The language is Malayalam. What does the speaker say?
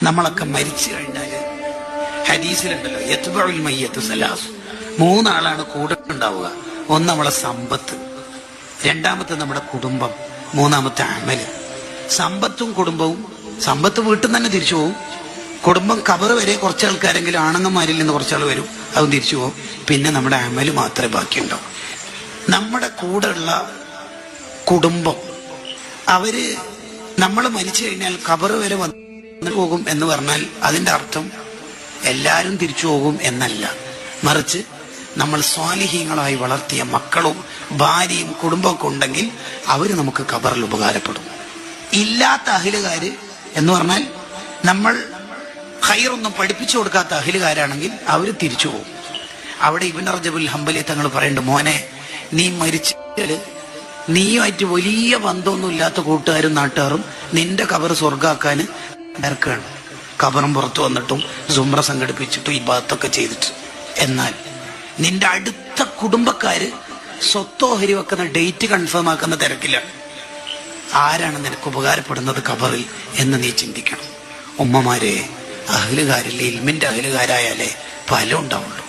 നമ്മളൊക്കെ മരിച്ചു കഴിഞ്ഞാല് ഹദീസിലുണ്ടല്ലോ യത്ബഉൽ മയ്യത്ത് സലാസ്, മൂന്നാളാണ് കൂടെ ഉണ്ടാവുക. ഒന്ന് നമ്മളെ സമ്പത്ത്, രണ്ടാമത്തെ നമ്മുടെ കുടുംബം, മൂന്നാമത്തെ അമല്. സമ്പത്തും കുടുംബവും, സമ്പത്ത് വീട്ടിൽ നിന്ന് തന്നെ തിരിച്ചു പോകും. കുടുംബം കബർ വരെ കുറച്ച് ആൾക്കാരെങ്കിലും ആണുങ്ങന്മാരിൽ നിന്ന് കുറച്ചാൾ വരും, അതും തിരിച്ചു പോകും. പിന്നെ നമ്മുടെ അമല് മാത്രമേ ബാക്കിയുണ്ടാവും. നമ്മുടെ കൂടെയുള്ള കുടുംബം അവര് നമ്മൾ മരിച്ചു കഴിഞ്ഞാൽ കബർ വരെ വന്നു പോകും എന്ന് പറഞ്ഞാൽ അതിന്റെ അർത്ഥം എല്ലാവരും തിരിച്ചു പോകും എന്നല്ല. മറിച്ച് നമ്മൾ സ്വാലിഹീങ്ങളായി വളർത്തിയ മക്കളും ഭാര്യയും കുടുംബമൊക്കെ ഉണ്ടെങ്കിൽ അവര് നമുക്ക് ഖബറിൽ ഉപകാരപ്പെടും. ഇല്ലാത്ത അഹിലുകാര് എന്ന് പറഞ്ഞാൽ നമ്മൾ ഖൈറൊന്നും പഠിപ്പിച്ചു കൊടുക്കാത്ത അഹിലുകാരാണെങ്കിൽ അവര് തിരിച്ചു പോകും. അവിടെ ഇബ്നു റജബുൽ ഹംബലി തങ്ങൾ പറയുന്നുണ്ട്, മോനെ നീ മരിച്ചാല് നീയുമായിട്ട് വലിയ ബന്ധമൊന്നും ഇല്ലാത്ത കൂട്ടുകാരും നാട്ടുകാരും നിന്റെ ഖബർ സ്വർഗാക്കാന് ഇറക്കാണ്. ഖബറും പുറത്തു വന്നിട്ടും സുംറ സംഘടിപ്പിച്ചിട്ടും ഇബാദത്തൊക്കെ ചെയ്തിട്ട്. എന്നാൽ നിന്റെ അടുത്ത കുടുംബക്കാര് സ്വത്തോ ഹരി വെക്കുന്ന ഡേറ്റ് കൺഫേം ആക്കുന്ന തിരക്കിലാണ്. ആരാണ് നിനക്ക് ഉപകാരപ്പെടുന്നത് ഖബറിൽ എന്ന് നീ ചിന്തിക്കണം. ഉമ്മമാരെ, അഹ്ലുകാരിൽ ഇൽമിന്റെ അഹ്ലുകാരായാലേ ഫലം ഉണ്ടാവുള്ളൂ.